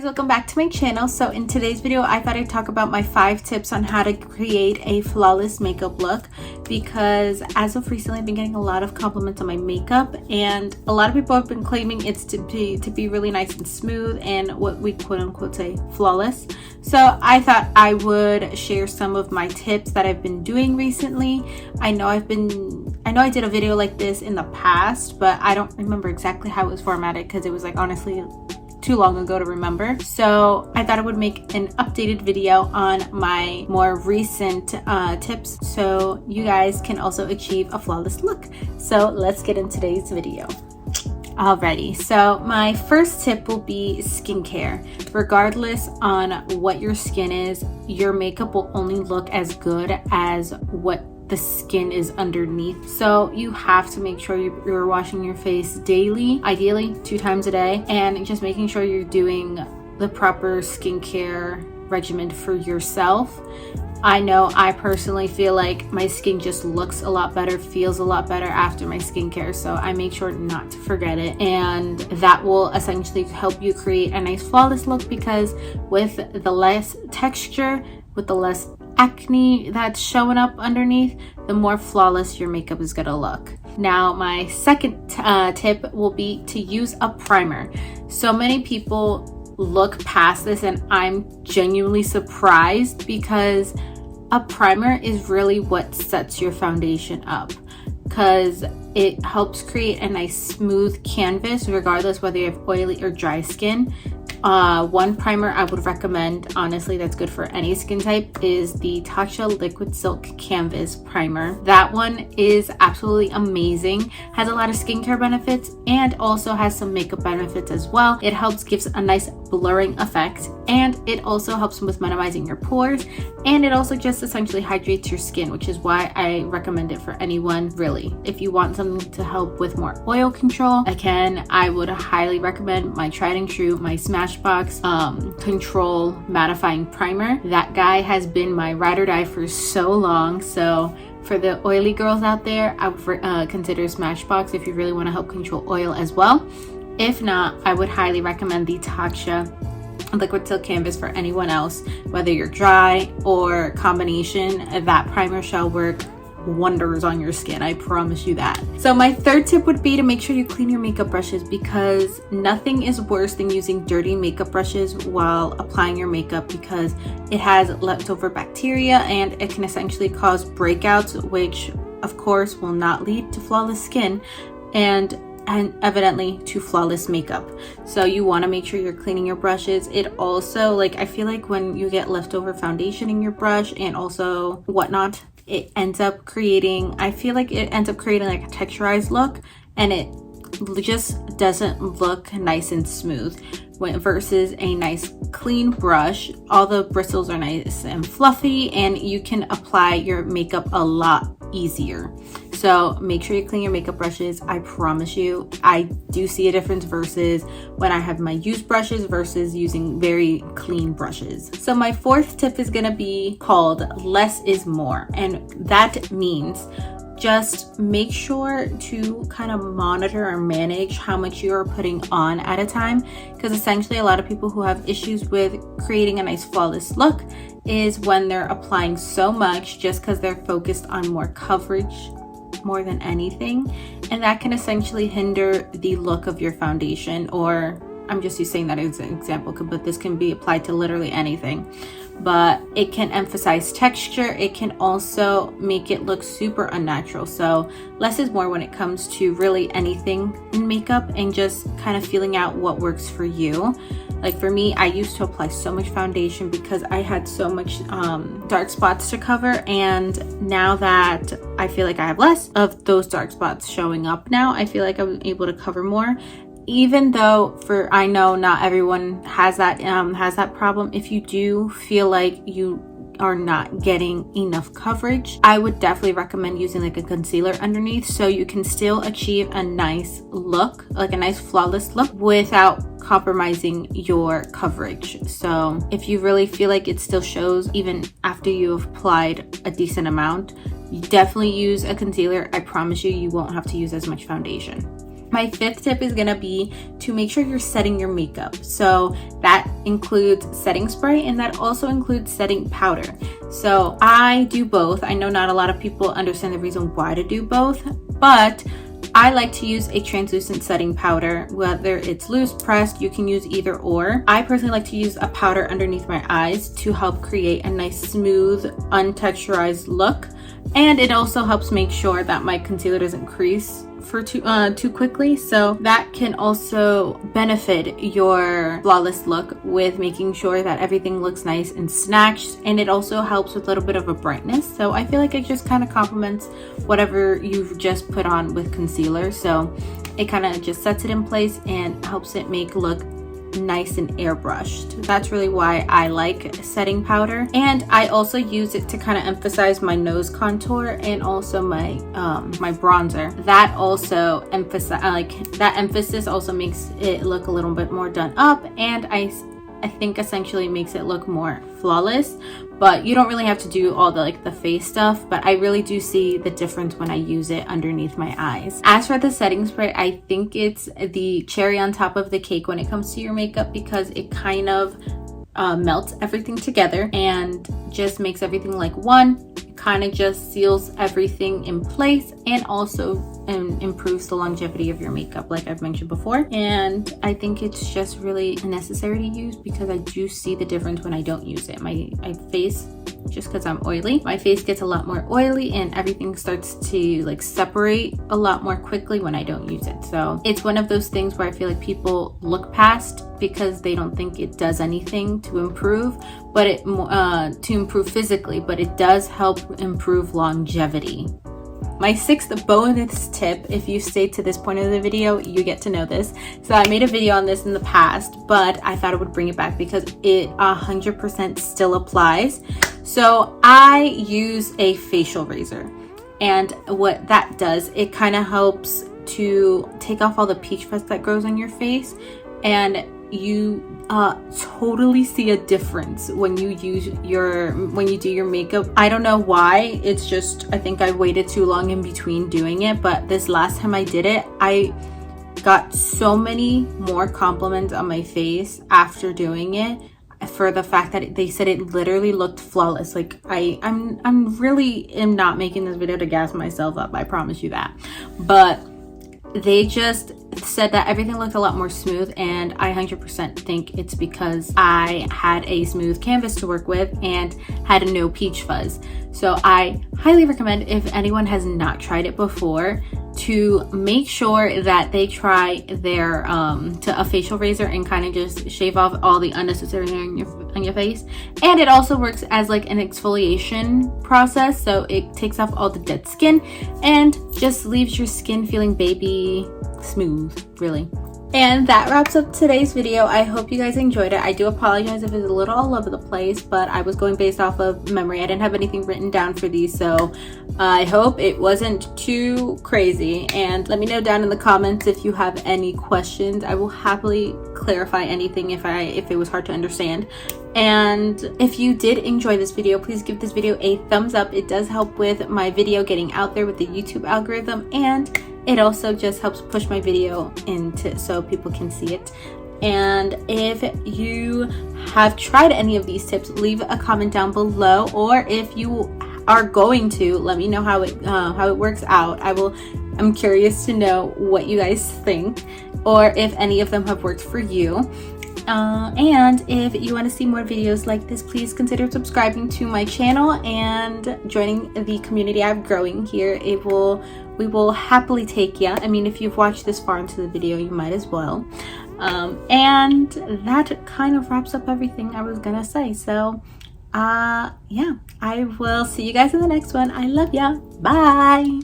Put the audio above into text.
guys, welcome back to my channel. So in today's video I thought I'd talk about my 5 tips on how to create a flawless makeup look, because as of recently I've been getting a lot of compliments on my makeup and a lot of people have been claiming it's to be really nice and smooth and what we quote-unquote say flawless. So I thought I would share some of my tips that I've been doing recently. I know I did a video like this in the past, but I don't remember exactly how it was formatted because it was like honestly too long ago to remember. So I thought I would make an updated video on my more recent tips so you guys can also achieve a flawless look. So let's get into today's video. Alrighty, so my first tip will be skincare. Regardless on what your skin is, your makeup will only look as good as what the skin is underneath. So you have to make sure you're washing your face daily, ideally 2 times a day, and just making sure you're doing the proper skincare regimen for yourself. I know I personally feel like my skin just looks a lot better, feels a lot better after my skincare, so I make sure not to forget it, and that will essentially help you create a nice flawless look, because with the less texture, with the less acne that's showing up underneath, the more flawless your makeup is gonna look. Now my second tip will be to use a primer. So many people look past this and I'm genuinely surprised, because a primer is really what sets your foundation up, because it helps create a nice smooth canvas regardless whether you have oily or dry skin. One primer I would recommend, honestly, that's good for any skin type, is the Tatcha Liquid Silk Canvas Primer. That one is absolutely amazing, has a lot of skincare benefits and also has some makeup benefits as well. It gives a nice blurring effect, and it also helps with minimizing your pores, and it also just essentially hydrates your skin, which is why I recommend it for anyone really. If you want something to help with more oil control, again, I would highly recommend my tried and true, my Smashbox Control Mattifying Primer. That guy has been my ride or die for so long. So for the oily girls out there, I would consider Smashbox if you really want to help control oil as well. If not, I would highly recommend the Tatcha Liquid Silk Canvas for anyone else, whether you're dry or combination. That primer shall work wonders on your skin, I promise you that. So my third tip would be to make sure you clean your makeup brushes, because nothing is worse than using dirty makeup brushes while applying your makeup, because it has leftover bacteria and it can essentially cause breakouts, which of course will not lead to flawless skin and evidently to flawless makeup. So you want to make sure you're cleaning your brushes. It also, like, I feel like when you get leftover foundation in your brush and also whatnot, it ends up creating, I feel like it ends up creating like a texturized look, and it just doesn't look nice and smooth. Versus a nice clean brush, all the bristles are nice and fluffy and you can apply your makeup a lot easier. So make sure you clean your makeup brushes. I promise you, I do see a difference versus when I have my used brushes versus using very clean brushes. So my fourth tip is gonna be called less is more, and that means just make sure to kind of monitor or manage how much you're putting on at a time, because essentially a lot of people who have issues with creating a nice flawless look is when they're applying so much just because they're focused on more coverage more than anything, and that can essentially hinder the look of your foundation. Or I'm just saying that as an example, but this can be applied to literally anything. But it can emphasize texture. It can also make it look super unnatural. So less is more when it comes to really anything in makeup, and just kind of feeling out what works for you. Like for me, I used to apply so much foundation because I had so much dark spots to cover, and now that I feel like I have less of those dark spots showing up now, I feel like I'm able to cover more. Even though I know not everyone has that problem. If you do feel like you are not getting enough coverage, I would definitely recommend using like a concealer underneath, so you can still achieve a nice look, like a nice flawless look, without compromising your coverage. So if you really feel like it still shows even after you've applied a decent amount, you definitely use a concealer. I promise you, you won't have to use as much foundation. My fifth tip is gonna be to make sure you're setting your makeup. So that includes setting spray and that also includes setting powder. So I do both. I know not a lot of people understand the reason why to do both, but I like to use a translucent setting powder, whether it's loose, pressed, you can use either or. I personally like to use a powder underneath my eyes to help create a nice smooth, untexturized look. And it also helps make sure that my concealer doesn't crease for too quickly, so that can also benefit your flawless look with making sure that everything looks nice and snatched, and it also helps with a little bit of a brightness. So I feel like it just kind of complements whatever you've just put on with concealer, so it kind of just sets it in place and helps it make look nice and airbrushed. That's really why I like setting powder. And I also use it to kind of emphasize my nose contour and also my my bronzer. That also that emphasis also makes it look a little bit more done up, and I think essentially makes it look more flawless. But you don't really have to do all the face stuff, but I really do see the difference when I use it underneath my eyes. As for the setting spray, I think it's the cherry on top of the cake when it comes to your makeup, because it kind of melts everything together and just makes everything like one. Kind of just seals everything in place and also improves the longevity of your makeup, like I've mentioned before. And I think it's just really necessary to use because I do see the difference when I don't use it. My face, just because I'm oily, my face gets a lot more oily and everything starts to separate a lot more quickly when I don't use it. So it's one of those things where I feel like people look past because they don't think it does anything to improve, but to improve physically, but it does help improve longevity. My sixth bonus tip, if you stayed to this point of the video, you get to know this. So I made a video on this in the past, but I thought I would bring it back because it 100% still applies. So I use a facial razor, and what that does, it kind of helps to take off all the peach fuzz that grows on your face, and you totally see a difference when you do your makeup. I don't know why, it's just I think I waited too long in between doing it, but this last time I did it, I got so many more compliments on my face after doing it, for the fact that they said it literally looked flawless. Like I'm really am not making this video to gas myself up, I promise you that, but they just said that everything looked a lot more smooth, and I 100% think it's because I had a smooth canvas to work with and had no peach fuzz. So I highly recommend, if anyone has not tried it before, to make sure that they try their a facial razor and kind of just shave off all the unnecessary hair on your face. And it also works as an exfoliation process, so it takes off all the dead skin and just leaves your skin feeling baby smooth, really. And that wraps up today's video. I hope you guys enjoyed it. I do apologize if it's a little all over the place, but I was going based off of memory. I didn't have anything written down for these, so I hope it wasn't too crazy. And let me know down in the comments if you have any questions. I will happily clarify anything if it was hard to understand. And if you did enjoy this video, please give this video a thumbs up. It does help with my video getting out there with the YouTube algorithm, and it also just helps push my video into so people can see it. And if you have tried any of these tips, leave a comment down below, or if you are going to, let me know how it works out. I'm curious to know what you guys think, or if any of them have worked for you. And if you want to see more videos like this, please consider subscribing to my channel and joining the community I'm growing here. We will happily take you. I mean, if you've watched this far into the video, you might as well. And that kind of wraps up everything I was gonna say. So yeah, I will see you guys in the next one. I love ya. Bye.